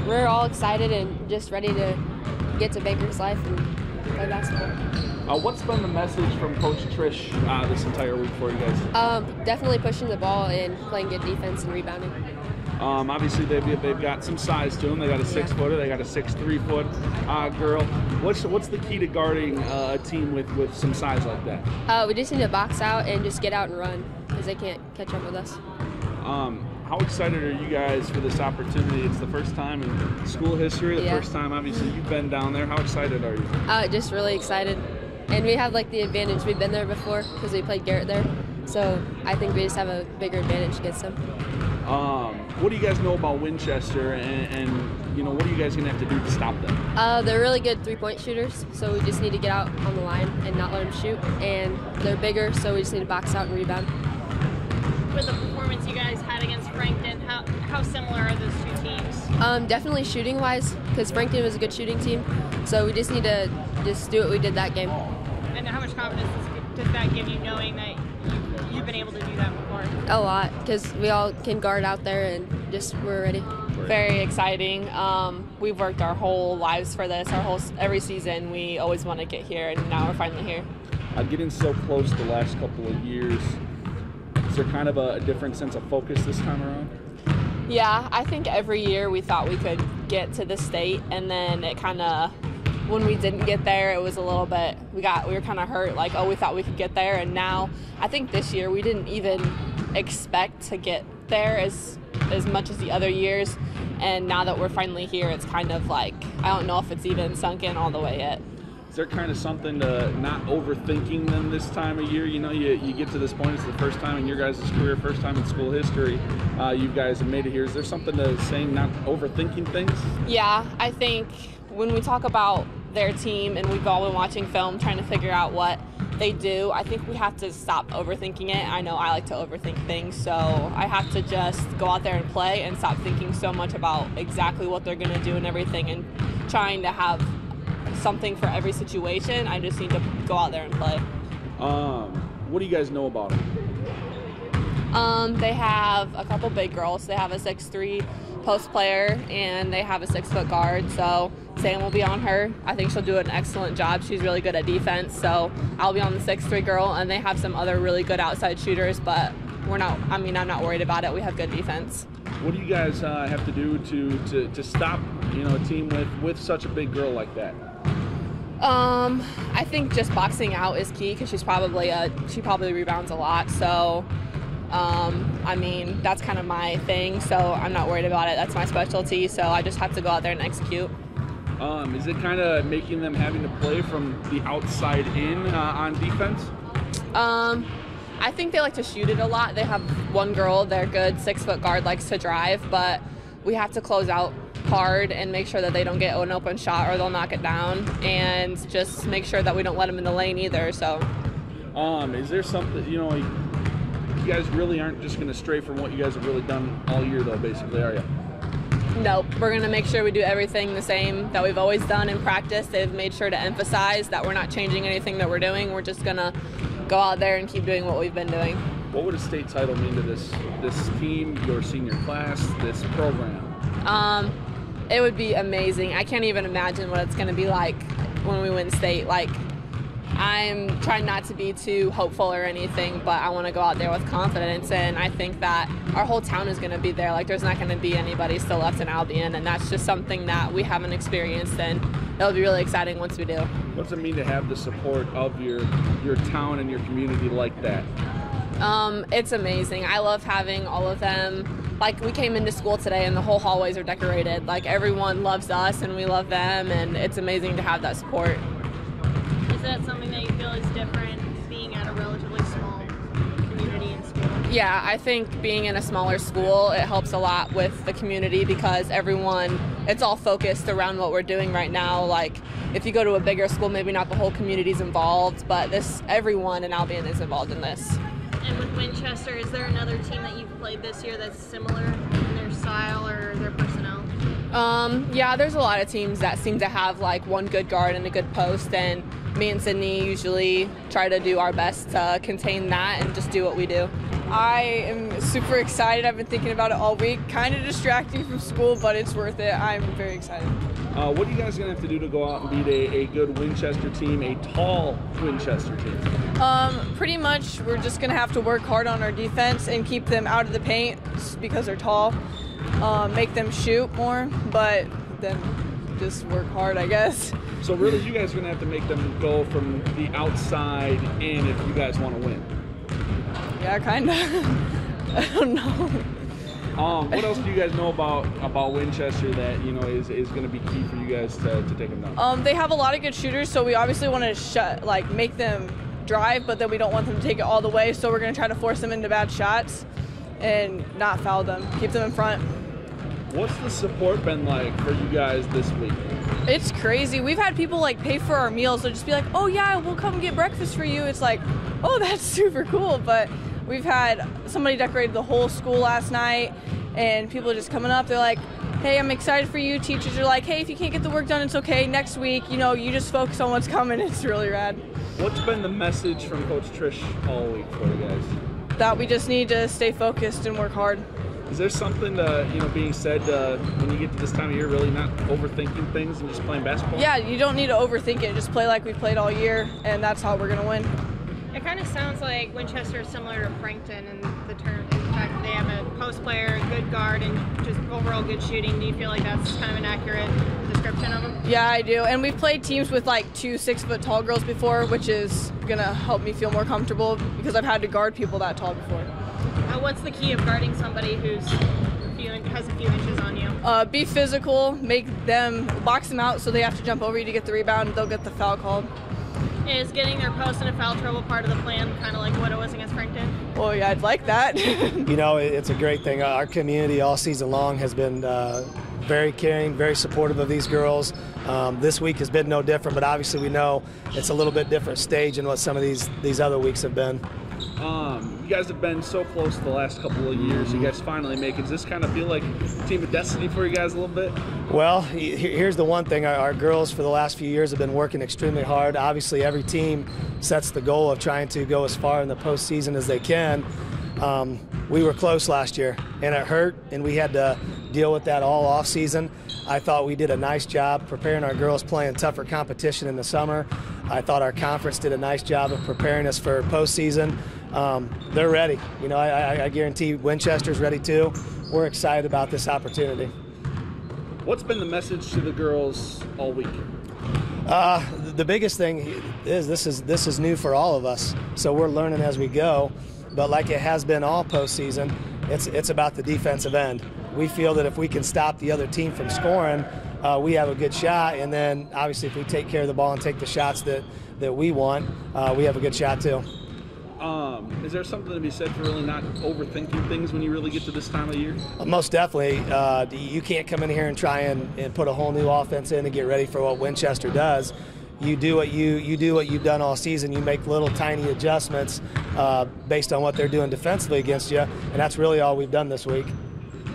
we're all excited and just ready to get to Baker's Life and play basketball. What's been the message from Coach Treesh this entire week for you guys? Definitely pushing the ball and playing good defense and rebounding. Obviously, they've got some size to them. They got a 6-footer. They got a 6'3" girl. What's the key to guarding a team with some size like that? We just need to box out and just get out and run because they can't catch up with us. How excited are you guys for this opportunity? It's the first time in school history, the first time, obviously, you've been down there. How excited are you? Just really excited. And we have, like, the advantage. We've been there before because we played Garrett there. So I think we just have a bigger advantage against them. What do you guys know about Winchester, and you know, what are you guys going to have to do to stop them? They're really good three-point shooters, so we just need to get out on the line and not let them shoot. And they're bigger, so we just need to box out and rebound. With the performance you guys had against Frankton, how similar are those two teams? Definitely shooting-wise, because Frankton was a good shooting team. So we just need to just do what we did that game. And how much confidence does that give you, knowing that you've been able to do that before? A lot, because we all can guard out there and just we're ready. Very exciting. We've worked our whole lives for this. Every season we always want to get here, and now we're finally here. Getting so close the last couple of years, is there kind of a different sense of focus this time around? Yeah, I think every year we thought we could get to the state, and then it kind of, when we didn't get there, it was a little bit, we were kind of hurt, like, oh, we thought we could get there, and now I think this year we didn't even expect to get there as much as the other years, and now that we're finally here, it's kind of like, I don't know if it's even sunk in all the way yet. Is there kind of something to not overthinking them this time of year? You know, you get to this point, it's the first time in your guys' career, first time in school history, you guys have made it here. Is there something to saying not overthinking things? Yeah, I think when we talk about their team and we've all been watching film trying to figure out what they do, I think we have to stop overthinking it. I know I like to overthink things, so I have to just go out there and play and stop thinking so much about exactly what they're going to do and everything and trying to have something for every situation. I just need to go out there and play. What do you guys know about them? They have a couple big girls. They have a 6'3" post player, and they have a 6-foot guard, so Sam will be on her. I think she'll do an excellent job. She's really good at defense, so I'll be on the 6'3" girl, and they have some other really good outside shooters, but I'm not worried about it. We have good defense. What do you guys have to do to stop, you know, a team with such a big girl like that? I think just boxing out is key, because she probably rebounds a lot, so that's kind of my thing, so I'm not worried about it. That's my specialty, so I just have to go out there and execute. Is it kind of making them having to play from the outside in on defense? I think they like to shoot it a lot. They have one girl, their good 6-foot guard, likes to drive, but we have to close out hard and make sure that they don't get an open shot or they'll knock it down, and just make sure that we don't let them in the lane either. So is there something, you know, you guys really aren't just going to stray from what you guys have really done all year though, basically, are you? Nope, we're going to make sure we do everything the same that we've always done in practice. They've made sure to emphasize that we're not changing anything that we're doing. We're just going to go out there and keep doing what we've been doing. What would a state title mean to this team, your senior class, this program? It would be amazing. I can't even imagine what it's going to be like when we win state. Like, I'm trying not to be too hopeful or anything, but I want to go out there with confidence, and I think that our whole town is going to be there. Like, there's not going to be anybody still left in Albion, and that's just something that we haven't experienced, and it'll be really exciting once we do. What's it mean to have the support of your town and your community like that? It's amazing. I love having all of them. Like, we came into school today and the whole hallways are decorated. Like, everyone loves us and we love them, and it's amazing to have that support. Is that something that you feel is different, being at a relatively small community in school? Yeah, I think being in a smaller school, it helps a lot with the community, because it's all focused around what we're doing right now. Like, if you go to a bigger school, maybe not the whole community's involved, but everyone in Albion is involved in this. And with Winchester, is there another team that you've played this year that's similar in their style or their personnel? Yeah, there's a lot of teams that seem to have like one good guard and a good post, and me and Sydney usually try to do our best to contain that and just do what we do. I am super excited. I've been thinking about it all week. Kind of distracting from school, but it's worth it. I'm very excited. What are you guys going to have to do to go out and beat a good Winchester team, a tall Winchester team? Pretty much we're just going to have to work hard on our defense and keep them out of the paint because they're tall. Make them shoot more, but then just work hard, I guess. So really you guys are going to have to make them go from the outside in if you guys want to win. Yeah, kind of. I don't know. What else do you guys know about Winchester that is going to be key for you guys to take them down? They have a lot of good shooters, so we obviously want to make them drive, but then we don't want them to take it all the way. So we're going to try to force them into bad shots and not foul them, keep them in front. What's the support been like for you guys this week? It's crazy. We've had people pay for our meals. They'll just be like, "Oh yeah, we'll come get breakfast for you." It's like, "Oh, that's super cool." But we've had somebody decorated the whole school last night, and people are just coming up. They're like, "Hey, I'm excited for you." Teachers are like, "Hey, if you can't get the work done, it's okay. Next week, you just focus on what's coming." It's really rad. What's been the message from Coach Treesh all week for you guys? That we just need to stay focused and work hard. Is there something being said when you get to this time of year, really not overthinking things and just playing basketball? Yeah, you don't need to overthink it. Just play like we played all year, and that's how we're going to win. It kind of sounds like Winchester is similar to Frankton in the fact that they have a post player, a good guard, and just overall good shooting. Do you feel like that's kind of an accurate description of them? Yeah, I do. And we've played teams with 2 6-foot-tall girls before, which is going to help me feel more comfortable because I've had to guard people that tall before. What's the key of guarding somebody who has a few inches on you? Be physical, box them out so they have to jump over you to get the rebound, and they'll get the foul called. Is getting their post into foul trouble part of the plan, kind of like what it was against Frankton? Oh yeah, I'd like that. It's a great thing. Our community all season long has been very caring, very supportive of these girls. This week has been no different, but obviously we know it's a little bit different stage than what some of these other weeks have been. You guys have been so close the last couple of years. You guys finally make it. Does this kind of feel like a team of destiny for you guys a little bit? Well, here's the one thing. Our girls for the last few years have been working extremely hard. Obviously, every team sets the goal of trying to go as far in the postseason as they can. We were close last year, and it hurt, and we had to deal with that all off season. I thought we did a nice job preparing our girls playing tougher competition in the summer. I thought our conference did a nice job of preparing us for postseason. They're ready. I guarantee Winchester's ready too. We're excited about this opportunity. What's been the message to the girls all week? The biggest thing is this is new for all of us, so we're learning as we go. But like it has been all postseason, it's about the defensive end. We feel that if we can stop the other team from scoring, we have a good shot. And then obviously if we take care of the ball and take the shots that we want, we have a good shot too. Is there something to be said for really not overthinking things when you really get to this time of year? Most definitely. You can't come in here and try and put a whole new offense in and get ready for what Winchester does. You do what you've done all season. You make little tiny adjustments based on what they're doing defensively against you, and that's really all we've done this week.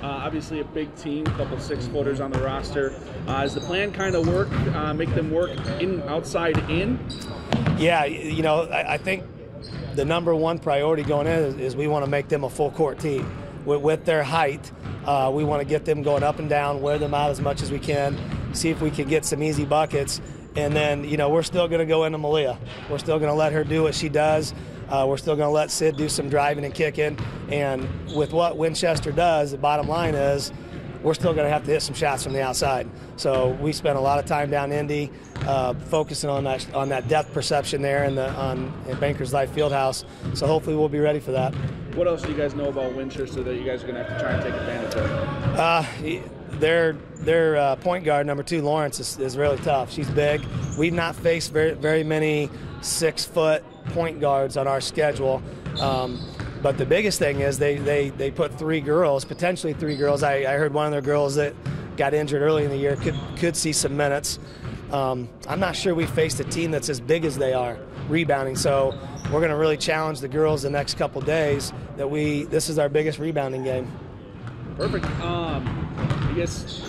Obviously a big team, a couple 6-footers on the roster. Is the plan kind of work, make them work outside in? Yeah, I think the number one priority going in is we want to make them a full court team. With their height, we want to get them going up and down, wear them out as much as we can, see if we can get some easy buckets. And then, we're still going to go into Meleah. We're still going to let her do what she does. We're still going to let Sid do some driving and kicking. And with what Winchester does, the bottom line is we're still going to have to hit some shots from the outside. So we spent a lot of time down Indy focusing on that depth perception there in Bankers Life Fieldhouse. So hopefully we'll be ready for that. What else do you guys know about Winchester that you guys are going to have to try and take advantage of? Their point guard, number 2, Lawrence, is really tough. She's big. We've not faced very many 6-foot point guards on our schedule. But the biggest thing is they put 3 girls, potentially 3 girls. I heard one of their girls that got injured early in the year could see some minutes. I'm not sure we faced a team that's as big as they are rebounding. So we're going to really challenge the girls the next couple days this is our biggest rebounding game. Perfect. I guess,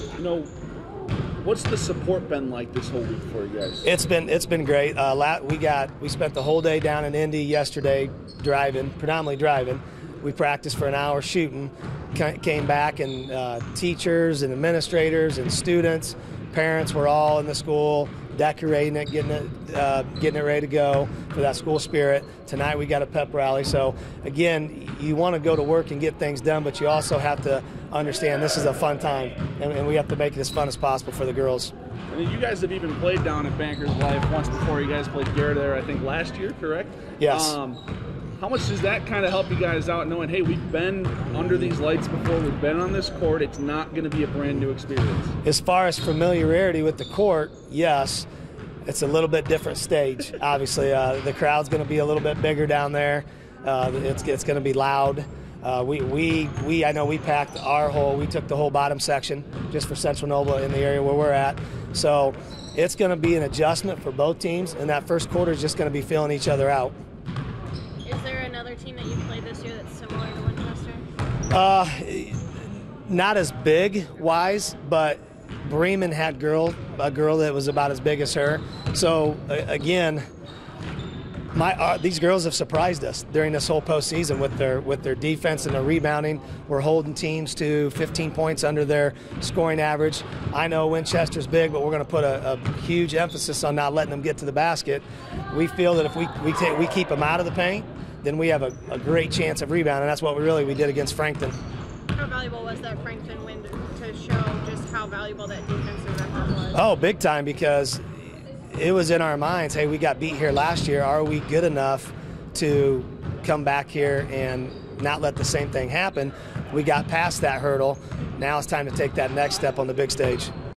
what's the support been like this whole week for you guys? It's been great. We spent the whole day down in Indy yesterday predominantly driving. we practiced for an hour shooting, came back, and teachers and administrators and students, parents were all in the school, decorating it, getting it ready to go for that school spirit. Tonight we got a pep rally. So again, you want to go to work and get things done, but you also have to understand this is a fun time, and we have to make it as fun as possible for the girls. I mean, you guys have even played down at Bankers Life once before. You guys played Garrett there, I think, last year, correct? Yes. How much does that kind of help you guys out, knowing, hey, we've been under these lights before, we've been on this court, it's not going to be a brand new experience? As far as familiarity with the court, yes. It's a little bit different stage. Obviously, the crowd's going to be a little bit bigger down there. It's going to be loud. I know we packed we took the whole bottom section just for Central Noble in the area where we're at. So it's going to be an adjustment for both teams, and that first quarter is just going to be feeling each other out. Is there another team that you played this year that's similar to Winchester? Not as big-wise, but Freeman had a girl that was about as big as her. So again, these girls have surprised us during this whole postseason with their defense and their rebounding. We're holding teams to 15 points under their scoring average. I know Winchester's big, but we're going to put a huge emphasis on not letting them get to the basket. We feel that if we keep them out of the paint, then we have a great chance of rebounding. That's what we did against Frankton. How valuable was that Frankton win to show just how valuable that defensive effort was? Oh, big time, because it was in our minds, hey, we got beat here last year. Are we good enough to come back here and not let the same thing happen? We got past that hurdle. Now it's time to take that next step on the big stage.